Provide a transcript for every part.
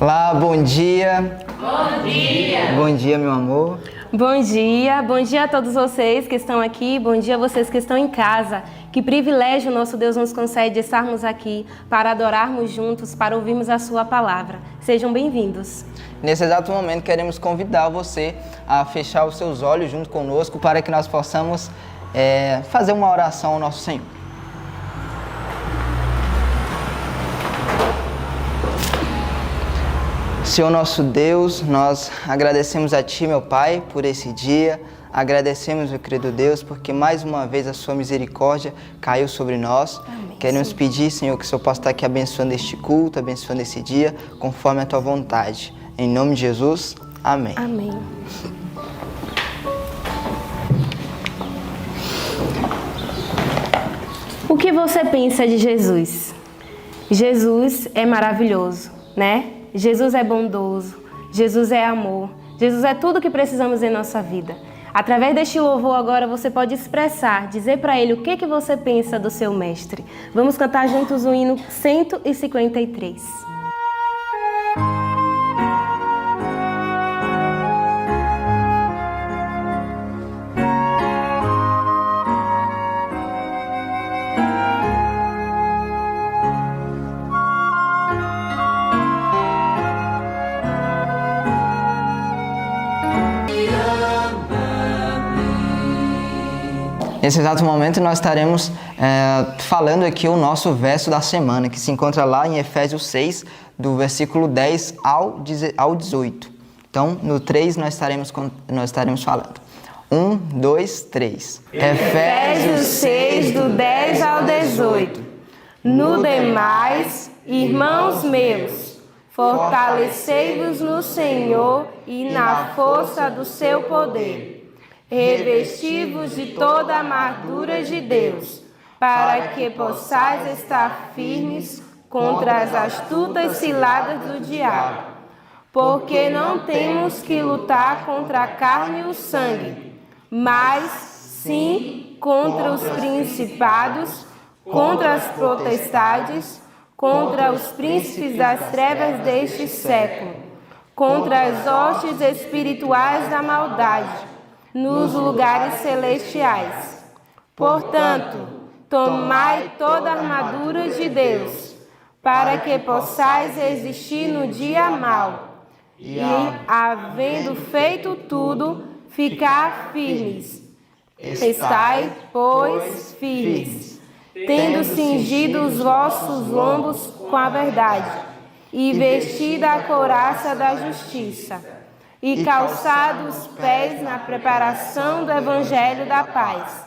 Olá, bom dia. Bom dia. Bom dia, meu amor. Bom dia a todos vocês que estão aqui, bom dia a vocês que estão em casa. Que privilégio nosso Deus nos concede estarmos aqui para adorarmos juntos, para ouvirmos a sua palavra. Sejam bem-vindos. Nesse exato momento queremos convidar você a fechar os seus olhos junto conosco para que nós possamos fazer uma oração ao nosso Senhor. Senhor nosso Deus, nós agradecemos a Ti, meu Pai, por esse dia. Agradecemos, meu querido Deus, porque mais uma vez a Sua misericórdia caiu sobre nós. Amém. Queremos pedir, Senhor, que o Senhor possa estar aqui abençoando este culto, abençoando esse dia, conforme a Tua vontade. Em nome de Jesus, amém. Amém. O que você pensa de Jesus? Jesus é maravilhoso, né? Jesus é bondoso, Jesus é amor, Jesus é tudo que precisamos em nossa vida. Através deste louvor agora você pode expressar, dizer para Ele o que você pensa do seu mestre. Vamos cantar juntos o hino 153. Nesse exato momento nós estaremos falando aqui o nosso verso da semana, que se encontra lá em Efésios 6, do versículo 10 ao 18. Então, no 3 nós estaremos falando. 1, 2, 3. Efésios 6, do 10 ao 18. No demais, irmãos meus, fortalecei-vos no Senhor e na força do seu poder. Revesti-vos de toda a armadura de Deus, para que possais estar firmes contra as astutas ciladas do diabo. Porque não temos que lutar contra a carne e o sangue, mas sim contra os principados, contra as potestades, contra os príncipes das trevas deste século, contra as hostes espirituais da maldade nos lugares celestiais. Portanto, tomai toda a armadura de Deus, para que possais resistir no dia mau, e, havendo feito tudo, ficar firmes. Estai, pois, firmes, tendo cingido os vossos lombos com a verdade, e vestida a couraça da justiça, e calçados os pés na preparação do evangelho da paz,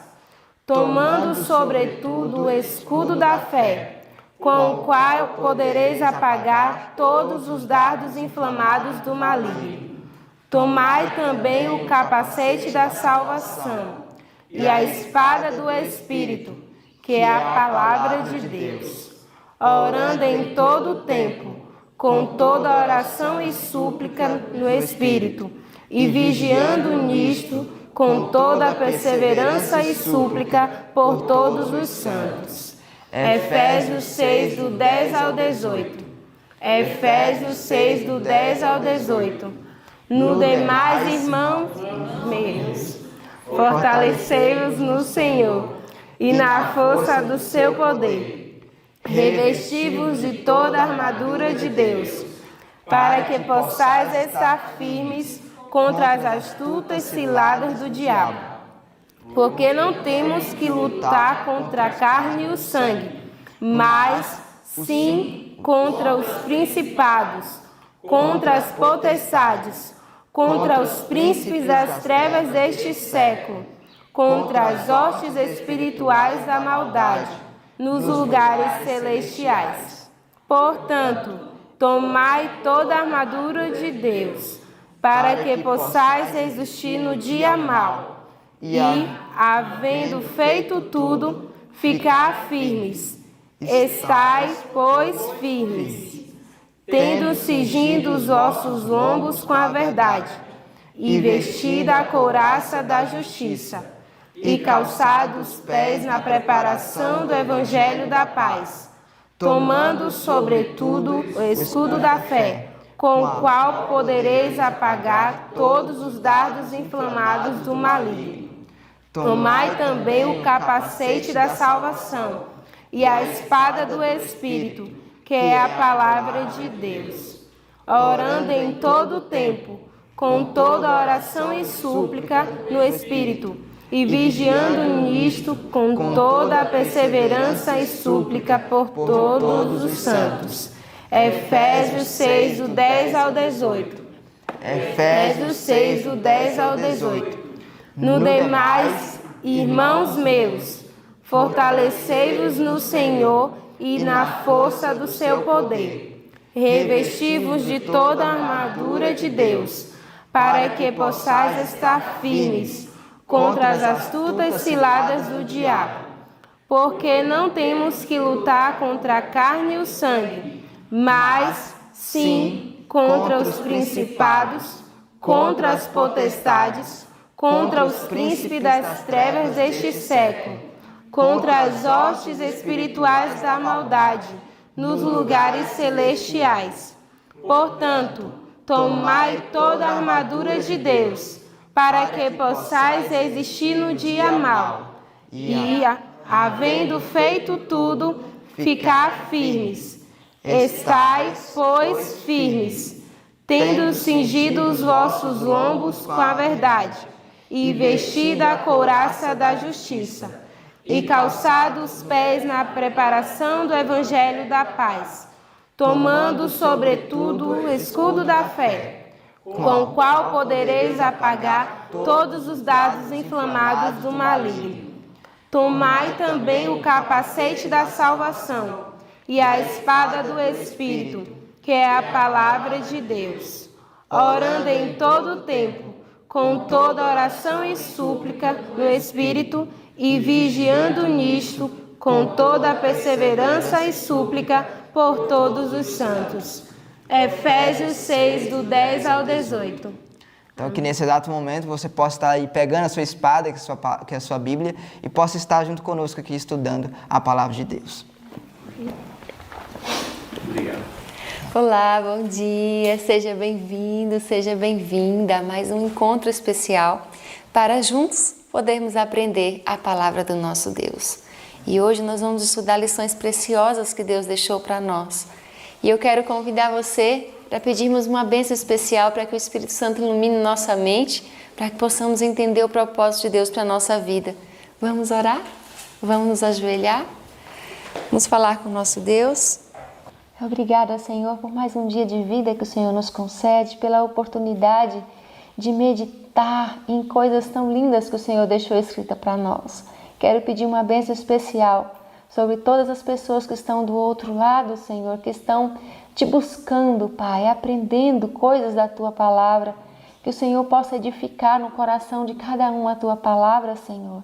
tomando sobretudo o escudo da fé, com o qual podereis apagar todos os dardos inflamados do maligno. Tomai também o capacete da salvação e a espada do Espírito, que é a palavra de Deus, orando em todo o tempo, com toda oração e súplica no Espírito, e vigiando nisto com toda a perseverança e súplica por todos os santos. Efésios 6, do 10 ao 18. Efésios 6, do 10 ao 18. No demais, irmãos meus, fortalecei-vos no Senhor e na força do seu poder. Revesti-vos de toda a armadura de Deus, para que possais estar firmes contra as astutas ciladas do diabo. Porque não temos que lutar contra a carne e o sangue, mas sim contra os principados, contra as potestades, contra os príncipes das trevas deste século, contra as hostes espirituais da maldade nos lugares celestiais. Portanto, tomai toda a armadura de Deus, para que possais resistir no dia mau, e, havendo feito tudo, ficar firmes. Estai, pois, firmes, tendo cingido os vossos lombos com a verdade, e vestida a couraça da justiça, e calçados os pés na preparação do evangelho da paz, tomando sobretudo o escudo da fé, com o qual podereis apagar todos os dardos inflamados do maligno. Tomai também o capacete da salvação e a espada do Espírito, que é a palavra de Deus, orando em todo o tempo, com toda oração e súplica no Espírito, e vigiando nisto com toda a perseverança e súplica por todos os santos. Efésios 6, do 10 ao 18. Efésios 6, do 10 ao 18. No demais, irmãos meus, fortalecei-vos no Senhor e na força do seu poder. Revesti-vos de toda a armadura de Deus, para que possais estar firmes contra as astutas ciladas do diabo. Porque não temos que lutar contra a carne e o sangue, mas sim contra os principados, contra as potestades, contra os príncipes das trevas deste século, contra as hostes espirituais da maldade nos lugares celestiais. Portanto, tomai toda a armadura de Deus, para que possais resistir no dia mau, e, havendo feito tudo, ficar firmes. Estai, pois, firmes, tendo cingido os vossos lombos com a verdade, e vestida a couraça da justiça, e calçado os pés na preparação do evangelho da paz, tomando sobretudo o escudo da fé, com o qual podereis apagar todos os dardos inflamados do maligno. Tomai também o capacete da salvação e a espada do Espírito, que é a palavra de Deus, orando em todo o tempo, com toda oração e súplica no Espírito, e vigiando nisto com toda a perseverança e súplica por todos os santos. Efésios 6, do 10 ao 18. Então, que nesse exato momento você possa estar aí pegando a sua espada, que é a sua Bíblia, e possa estar junto conosco aqui estudando a palavra de Deus. Obrigado. Olá, bom dia, seja bem-vindo, seja bem-vinda a mais um encontro especial para juntos podermos aprender a palavra do nosso Deus. E hoje nós vamos estudar lições preciosas que Deus deixou para nós. E eu quero convidar você para pedirmos uma bênção especial para que o Espírito Santo ilumine nossa mente, para que possamos entender o propósito de Deus para a nossa vida. Vamos orar? Vamos nos ajoelhar? Vamos falar com o nosso Deus? Obrigada, Senhor, por mais um dia de vida que o Senhor nos concede, pela oportunidade de meditar em coisas tão lindas que o Senhor deixou escrita para nós. Quero pedir uma bênção especial sobre todas as pessoas que estão do outro lado, Senhor, que estão te buscando, Pai, aprendendo coisas da Tua Palavra, que o Senhor possa edificar no coração de cada um a Tua Palavra, Senhor,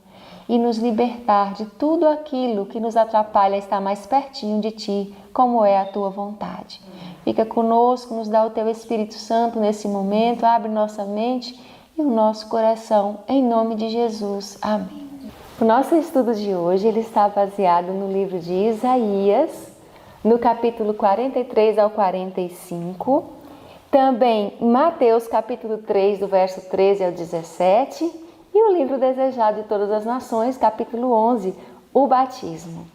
e nos libertar de tudo aquilo que nos atrapalha a estar mais pertinho de Ti, como é a Tua vontade. Fica conosco, nos dá o Teu Espírito Santo nesse momento, abre nossa mente e o nosso coração, em nome de Jesus. Amém. O nosso estudo de hoje ele está baseado no livro de Isaías, no capítulo 43 ao 45, também em Mateus capítulo 3, do verso 13 ao 17, e o livro Desejado de Todas as Nações, capítulo 11, o batismo.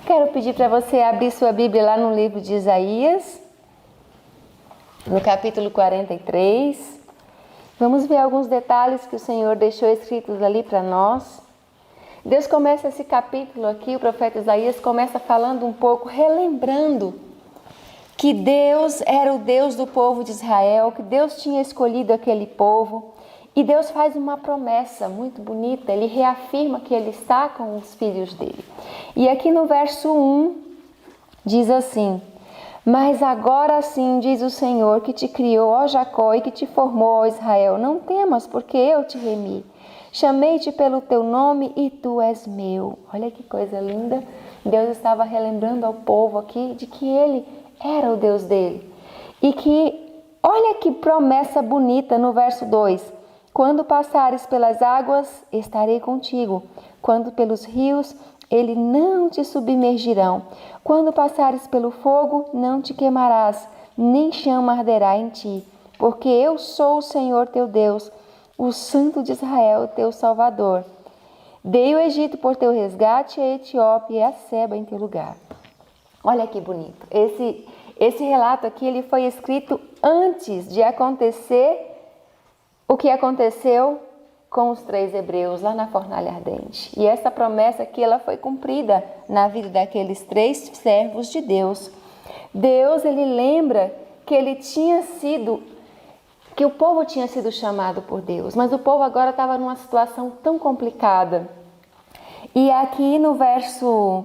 Quero pedir para você abrir sua Bíblia lá no livro de Isaías, no capítulo 43. Vamos ver alguns detalhes que o Senhor deixou escritos ali para nós. Deus começa esse capítulo aqui, o profeta Isaías começa falando um pouco, relembrando que Deus era o Deus do povo de Israel, que Deus tinha escolhido aquele povo. E Deus faz uma promessa muito bonita, Ele reafirma que Ele está com os filhos dele. E aqui no verso 1 diz assim: mas agora sim, diz o Senhor, que te criou, ó Jacó, e que te formou, ó Israel, não temas, porque eu te remi. Chamei-te pelo teu nome e tu és meu. Olha que coisa linda. Deus estava relembrando ao povo aqui de que Ele era o Deus dele. E que, olha que promessa bonita no verso 2. Quando passares pelas águas, estarei contigo. Quando pelos rios, eles não te submergirão. Quando passares pelo fogo, não te queimarás, nem chama arderá em ti, porque eu sou o Senhor teu Deus, o Santo de Israel, teu Salvador. Dei o Egito por teu resgate, a Etiópia e a Seba em teu lugar. Olha que bonito. Esse relato aqui ele foi escrito antes de acontecer o que aconteceu com os 3 hebreus lá na fornalha ardente. E essa promessa aqui ela foi cumprida na vida daqueles 3 servos de Deus. Deus, ele lembra que que o povo tinha sido chamado por Deus, mas o povo agora estava numa situação tão complicada. E aqui no verso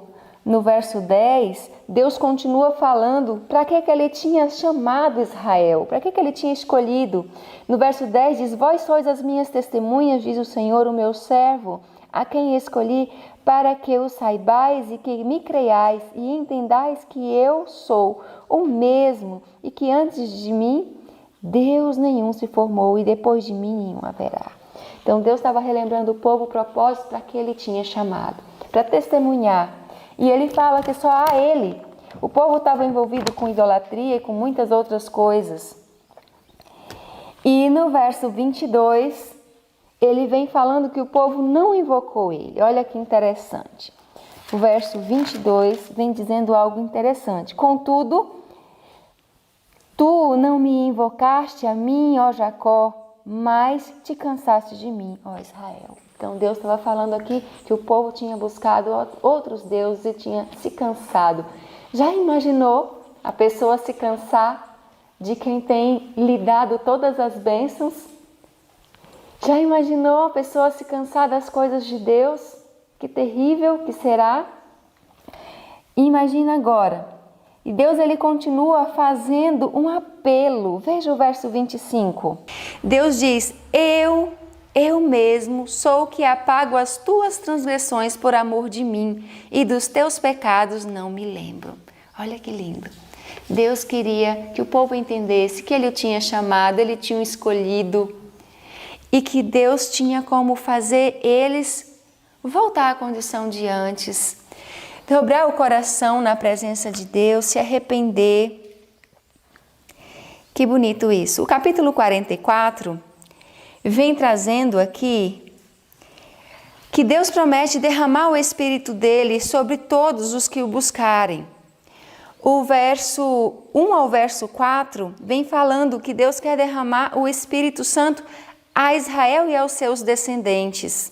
10, Deus continua falando para que ele tinha chamado Israel, para que ele tinha escolhido. No verso 10 diz: vós sois as minhas testemunhas, diz o Senhor, o meu servo, a quem escolhi, para que o saibais e que me creiais e entendais que eu sou o mesmo e que antes de mim Deus nenhum se formou e depois de mim nenhum haverá. Então Deus estava relembrando o povo o propósito para que ele tinha chamado, para testemunhar. E ele fala que só há ele. O povo estava envolvido com idolatria e com muitas outras coisas. E no verso 22, ele vem falando que o povo não invocou ele. Olha que interessante. O verso 22 vem dizendo algo interessante. Contudo, tu não me invocaste a mim, ó Jacó, mas te cansaste de mim, ó Israel. Então Deus estava falando aqui que o povo tinha buscado outros deuses e tinha se cansado. Já imaginou a pessoa se cansar de quem tem lhe dado todas as bênçãos? Já imaginou a pessoa se cansar das coisas de Deus? Que terrível que será! Imagina agora. E Deus ele continua fazendo um apelo. Veja o verso 25. Deus diz: Eu mesmo sou o que apago as tuas transgressões por amor de mim, e dos teus pecados não me lembro. Olha que lindo. Deus queria que o povo entendesse que ele o tinha chamado, ele tinha escolhido, e que Deus tinha como fazer eles voltar à condição de antes, dobrar o coração na presença de Deus, se arrepender. Que bonito isso. O capítulo 44 vem trazendo aqui que Deus promete derramar o Espírito dele sobre todos os que o buscarem. O verso 1 ao verso 4 vem falando que Deus quer derramar o Espírito Santo a Israel e aos seus descendentes.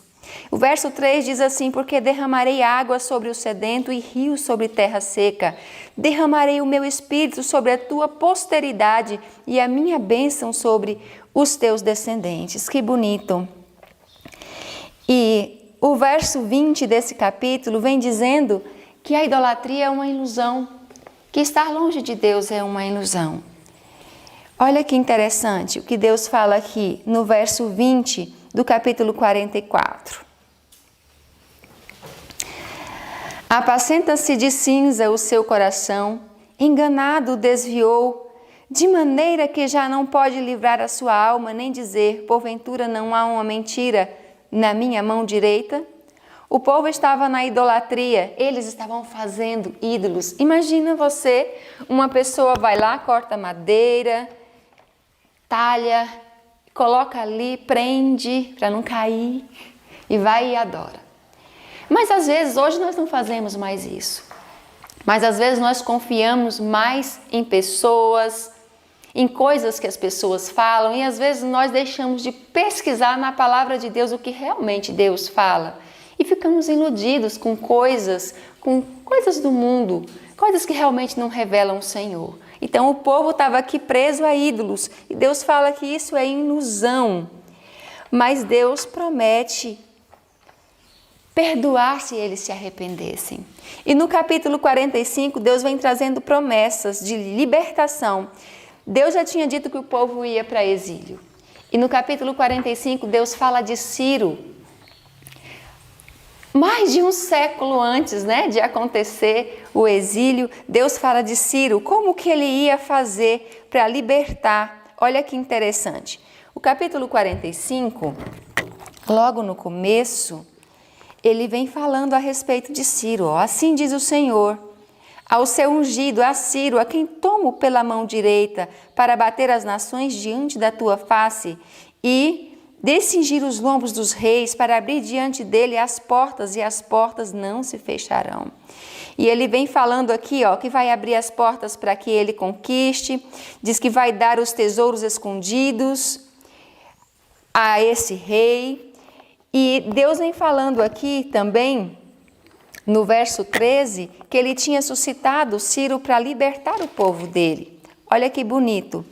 O verso 3 diz assim: porque derramarei água sobre o sedento e rios sobre terra seca. Derramarei o meu Espírito sobre a tua posteridade e a minha bênção sobre os teus descendentes. Que bonito! E o verso 20 desse capítulo vem dizendo que a idolatria é uma ilusão, que estar longe de Deus é uma ilusão. Olha que interessante o que Deus fala aqui no verso 20 do capítulo 44. Apacenta-se de cinza o seu coração, enganado desviou, de maneira que já não pode livrar a sua alma, nem dizer, porventura não há uma mentira na minha mão direita? O povo estava na idolatria, eles estavam fazendo ídolos. Imagina você, uma pessoa vai lá, corta madeira, talha, coloca ali, prende para não cair e vai e adora. Mas às vezes, hoje nós não fazemos mais isso. Mas às vezes nós confiamos mais em pessoas, em coisas que as pessoas falam, e às vezes nós deixamos de pesquisar na palavra de Deus o que realmente Deus fala. E ficamos iludidos com coisas do mundo, coisas que realmente não revelam o Senhor. Então o povo estava aqui preso a ídolos, e Deus fala que isso é ilusão. Mas Deus promete perdoar se eles se arrependessem. E no capítulo 45, Deus vem trazendo promessas de libertação. Deus já tinha dito que o povo ia para exílio. E no capítulo 45, Deus fala de Ciro. Mais de um século antes, de acontecer o exílio, Deus fala de Ciro, como que ele ia fazer para libertar. Olha que interessante. O capítulo 45, logo no começo, ele vem falando a respeito de Ciro. Assim diz o Senhor: ao seu ungido, a Ciro, a quem tomo pela mão direita, para bater as nações diante da tua face, e descingir os lombos dos reis, para abrir diante dele as portas, e as portas não se fecharão. E ele vem falando aqui, que vai abrir as portas para que ele conquiste, diz que vai dar os tesouros escondidos a esse rei. E Deus vem falando aqui também, no verso 13, que ele tinha suscitado Ciro para libertar o povo dele. Olha que bonito.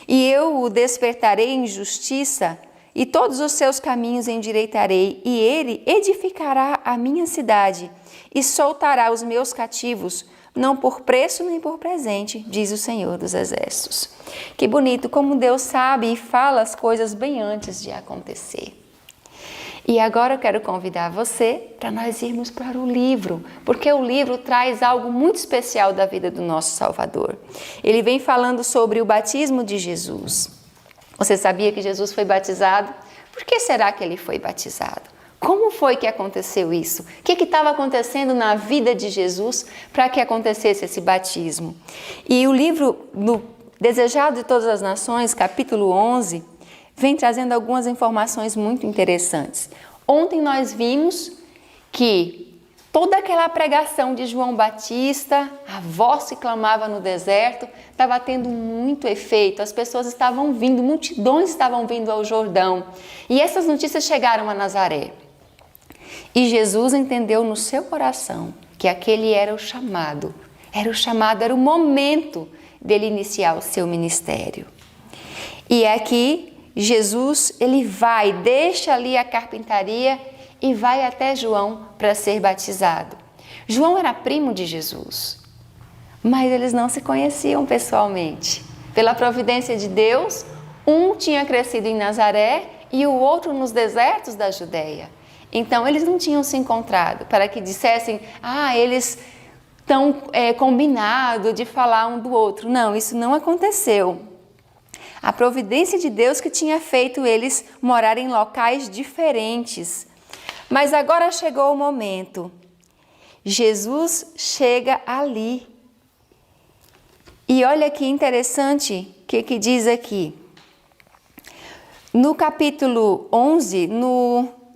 E eu o despertarei em justiça, e todos os seus caminhos endireitarei, e ele edificará a minha cidade, e soltará os meus cativos, não por preço nem por presente, diz o Senhor dos Exércitos. Que bonito, como Deus sabe e fala as coisas bem antes de acontecer. E agora eu quero convidar você para nós irmos para o livro, porque o livro traz algo muito especial da vida do nosso Salvador. Ele vem falando sobre o batismo de Jesus. Você sabia que Jesus foi batizado? Por que será que ele foi batizado? Como foi que aconteceu isso? O que estava acontecendo na vida de Jesus para que acontecesse esse batismo? E o livro, no Desejado de Todas as Nações, capítulo 11, vem trazendo algumas informações muito interessantes. Ontem nós vimos que toda aquela pregação de João Batista, a voz que clamava no deserto, estava tendo muito efeito. As pessoas estavam vindo, multidões estavam vindo ao Jordão. E essas notícias chegaram a Nazaré. E Jesus entendeu no seu coração que aquele era o chamado, era o momento dele iniciar o seu ministério. E aqui Jesus, ele deixa ali a carpintaria e vai até João para ser batizado. João era primo de Jesus, mas eles não se conheciam pessoalmente. Pela providência de Deus, um tinha crescido em Nazaré e o outro nos desertos da Judéia. Então, eles não tinham se encontrado para que dissessem, eles estão combinados de falar um do outro. Não, isso não aconteceu. A providência de Deus que tinha feito eles morarem em locais diferentes. Mas agora chegou o momento. Jesus chega ali. E olha que interessante o que diz aqui. No capítulo 11,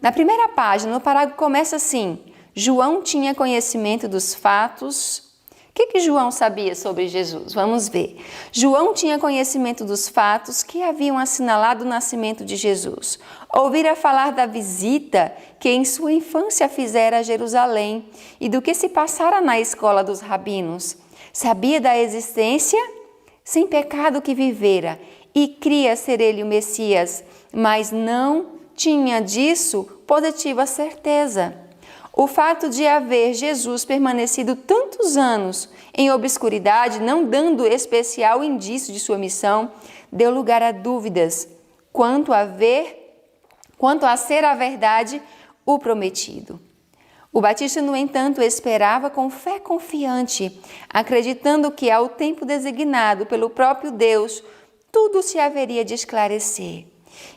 na primeira página, no parágrafo começa assim: João tinha conhecimento dos fatos. O que João sabia sobre Jesus? Vamos ver. João tinha conhecimento dos fatos que haviam assinalado o nascimento de Jesus. Ouvira falar da visita que em sua infância fizera a Jerusalém e do que se passara na escola dos rabinos. Sabia da existência sem pecado que vivera e cria ser ele o Messias, mas não tinha disso positiva certeza. O fato de haver Jesus permanecido tantos anos em obscuridade, não dando especial indício de sua missão, deu lugar a dúvidas quanto a ser a verdade o prometido. O Batista, no entanto, esperava com fé confiante, acreditando que ao tempo designado pelo próprio Deus, tudo se haveria de esclarecer.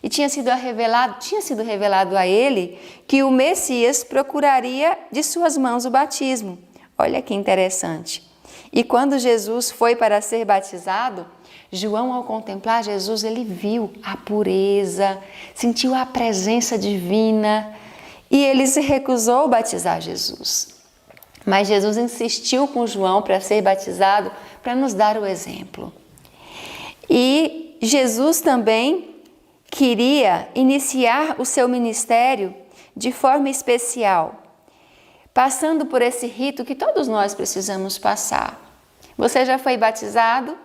E tinha sido revelado a ele que o Messias procuraria de suas mãos o batismo. Olha que interessante. E quando Jesus foi para ser batizado, João, ao contemplar Jesus, ele viu a pureza, sentiu a presença divina e ele se recusou a batizar Jesus. Mas Jesus insistiu com João para ser batizado, para nos dar o exemplo. E Jesus também queria iniciar o seu ministério de forma especial, passando por esse rito que todos nós precisamos passar. Você já foi batizado?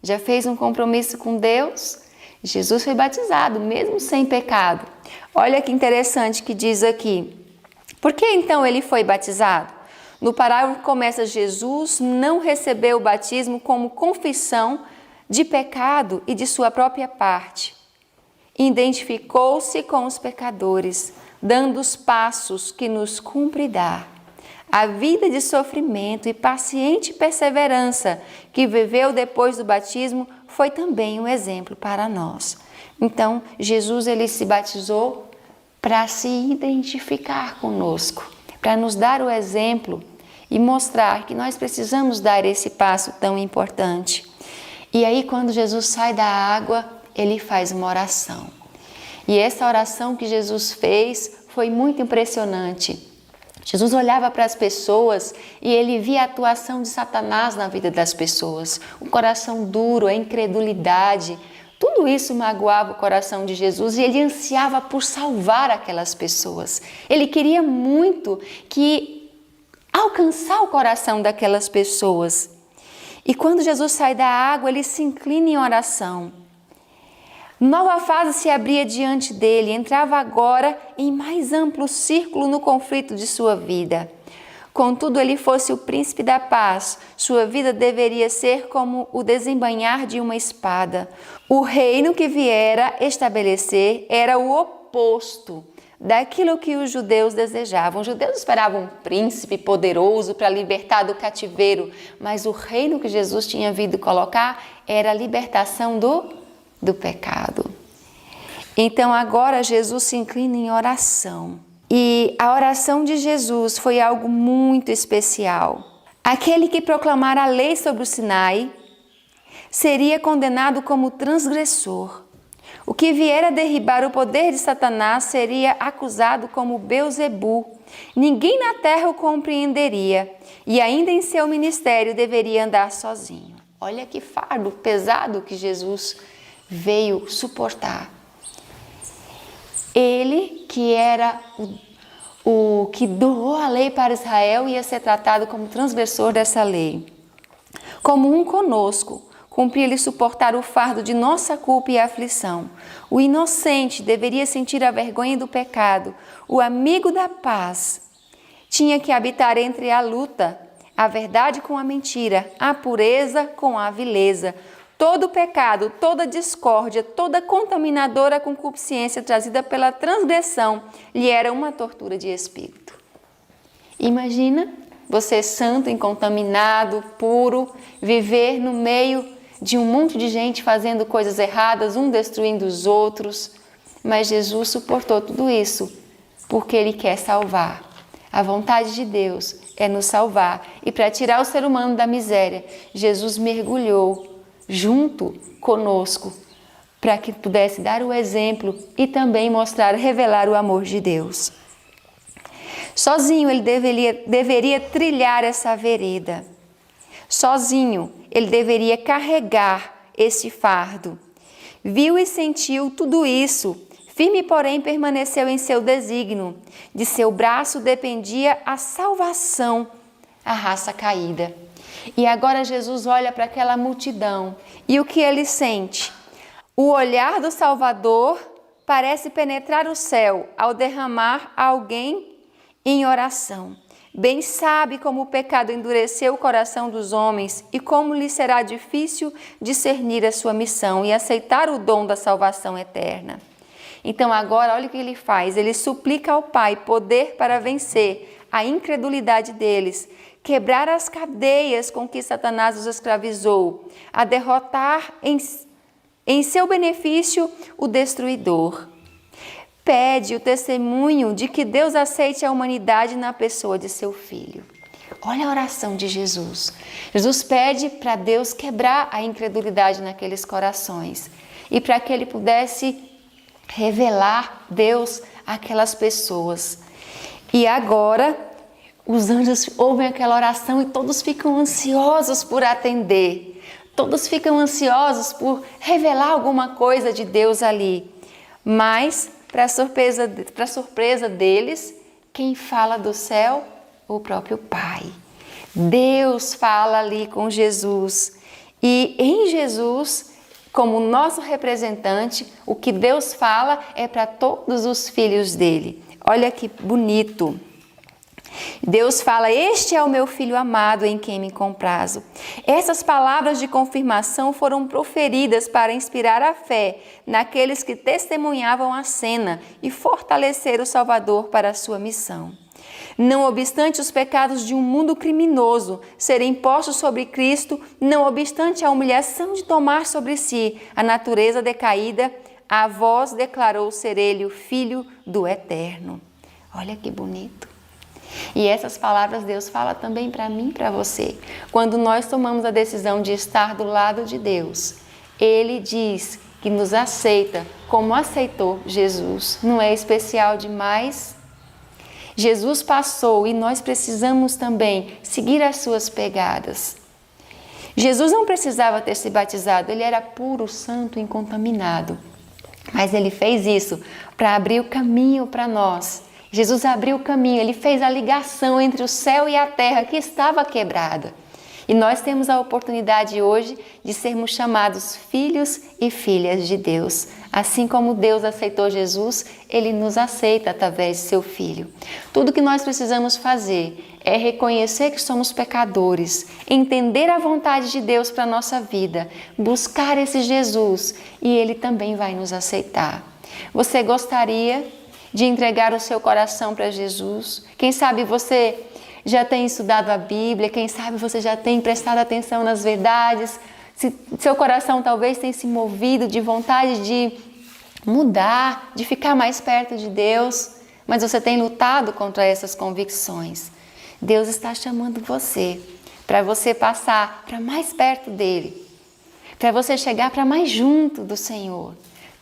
Já fez um compromisso com Deus? Jesus foi batizado, mesmo sem pecado. Olha que interessante que diz aqui. Por que então ele foi batizado? No parágrafo começa: Jesus não recebeu o batismo como confissão de pecado e de sua própria parte. Identificou-se com os pecadores, dando os passos que nos cumpre dar. A vida de sofrimento e paciente perseverança que viveu depois do batismo foi também um exemplo para nós. Então, Jesus ele se batizou para se identificar conosco, para nos dar o exemplo e mostrar que nós precisamos dar esse passo tão importante. E aí, quando Jesus sai da água, ele faz uma oração. E essa oração que Jesus fez foi muito impressionante. Jesus olhava para as pessoas e ele via a atuação de Satanás na vida das pessoas. O coração duro, a incredulidade, tudo isso magoava o coração de Jesus e ele ansiava por salvar aquelas pessoas. Ele queria muito alcançar o coração daquelas pessoas. E quando Jesus sai da água, ele se inclina em oração. Nova fase se abria diante dele, entrava agora em mais amplo círculo no conflito de sua vida. Contudo, ele fosse o príncipe da paz, sua vida deveria ser como o desembainhar de uma espada. O reino que viera estabelecer era o oposto daquilo que os judeus desejavam. Os judeus esperavam um príncipe poderoso para libertar do cativeiro, mas o reino que Jesus tinha vindo colocar era a libertação do pecado. Então agora Jesus se inclina em oração. E a oração de Jesus foi algo muito especial. Aquele que proclamara a lei sobre o Sinai seria condenado como transgressor. O que viera derribar o poder de Satanás seria acusado como Beelzebu. Ninguém na terra o compreenderia e ainda em seu ministério deveria andar sozinho. Olha que fardo pesado que Jesus veio suportar. Ele, que era o que doou a lei para Israel, ia ser tratado como transgressor dessa lei. Como um conosco, cumpria-lhe suportar o fardo de nossa culpa e aflição. O inocente deveria sentir a vergonha do pecado. O amigo da paz tinha que habitar entre a luta, a verdade com a mentira, a pureza com a vileza. Todo pecado, toda discórdia, toda contaminadora concupiscência trazida pela transgressão lhe era uma tortura de espírito. Imagina você santo, incontaminado, puro, viver no meio de um monte de gente fazendo coisas erradas, um destruindo os outros. Mas Jesus suportou tudo isso porque Ele quer salvar. A vontade de Deus é nos salvar. E para tirar o ser humano da miséria, Jesus mergulhou junto conosco, para que pudesse dar o exemplo e também mostrar, revelar o amor de Deus. Sozinho ele deveria trilhar essa vereda. Sozinho ele deveria carregar esse fardo. Viu e sentiu tudo isso, firme porém permaneceu em seu desígnio. De seu braço dependia a salvação, a raça caída. E agora Jesus olha para aquela multidão e o que ele sente? O olhar do Salvador parece penetrar o céu ao derramar alguém em oração. Bem sabe como o pecado endureceu o coração dos homens e como lhe será difícil discernir a sua missão e aceitar o dom da salvação eterna. Então agora olha o que ele faz, ele suplica ao Pai poder para vencer a incredulidade deles, quebrar as cadeias com que Satanás os escravizou, a derrotar em seu benefício o destruidor. Pede o testemunho de que Deus aceite a humanidade na pessoa de seu Filho. Olha a oração de Jesus. Jesus pede para Deus quebrar a incredulidade naqueles corações e para que Ele pudesse revelar Deus àquelas pessoas. E agora os anjos ouvem aquela oração e todos ficam ansiosos por atender. Todos ficam ansiosos por revelar alguma coisa de Deus ali. Mas, para surpresa deles, quem fala do céu? O próprio Pai. Deus fala ali com Jesus. E em Jesus, como nosso representante, o que Deus fala é para todos os filhos dele. Olha que bonito. Deus fala, este é o meu filho amado em quem me comprazo. Essas palavras de confirmação foram proferidas para inspirar a fé naqueles que testemunhavam a cena e fortalecer o Salvador para a sua missão. Não obstante os pecados de um mundo criminoso serem postos sobre Cristo, não obstante a humilhação de tomar sobre si a natureza decaída, a voz declarou ser ele o Filho do Eterno. Olha que bonito. E essas palavras Deus fala também para mim e para você. Quando nós tomamos a decisão de estar do lado de Deus, Ele diz que nos aceita como aceitou Jesus. Não é especial demais? Jesus passou e nós precisamos também seguir as suas pegadas. Jesus não precisava ter se batizado, ele era puro, santo, incontaminado. Mas ele fez isso para abrir o caminho para nós. Jesus abriu o caminho, ele fez a ligação entre o céu e a terra que estava quebrada. E nós temos a oportunidade hoje de sermos chamados filhos e filhas de Deus. Assim como Deus aceitou Jesus, Ele nos aceita através de seu Filho. Tudo que nós precisamos fazer é reconhecer que somos pecadores, entender a vontade de Deus para a nossa vida, buscar esse Jesus e Ele também vai nos aceitar. Você gostaria de entregar o seu coração para Jesus? Quem sabe você já tem estudado a Bíblia, quem sabe você já tem prestado atenção nas verdades, seu coração talvez tenha se movido de vontade de mudar, de ficar mais perto de Deus, mas você tem lutado contra essas convicções. Deus está chamando você para você passar para mais perto dEle, para você chegar para mais junto do Senhor,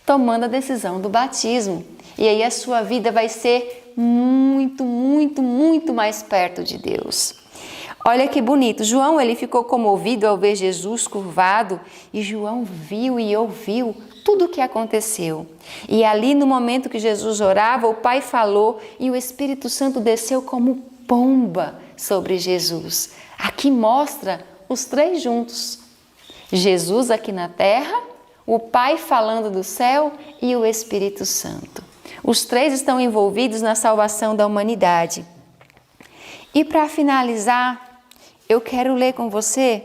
tomando a decisão do batismo. E aí a sua vida vai ser muito, muito, muito mais perto de Deus. Olha que bonito, João ele ficou comovido ao ver Jesus curvado e João viu e ouviu tudo o que aconteceu. E ali no momento que Jesus orava, o Pai falou e o Espírito Santo desceu como pomba sobre Jesus. Aqui mostra os três juntos. Jesus aqui na terra, o Pai falando do céu e o Espírito Santo. Os três estão envolvidos na salvação da humanidade. E para finalizar, eu quero ler com você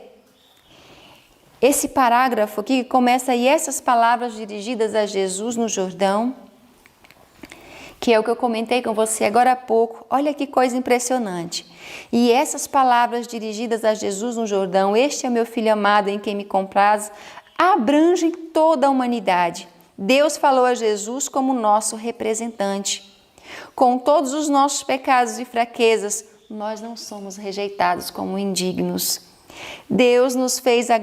esse parágrafo aqui que começa aí essas palavras dirigidas a Jesus no Jordão, que é o que eu comentei com você agora há pouco. Olha que coisa impressionante. E essas palavras dirigidas a Jesus no Jordão, este é meu filho amado em quem me compraz, abrangem toda a humanidade. Deus falou a Jesus como nosso representante. Com todos os nossos pecados e fraquezas, nós não somos rejeitados como indignos. Deus nos fez a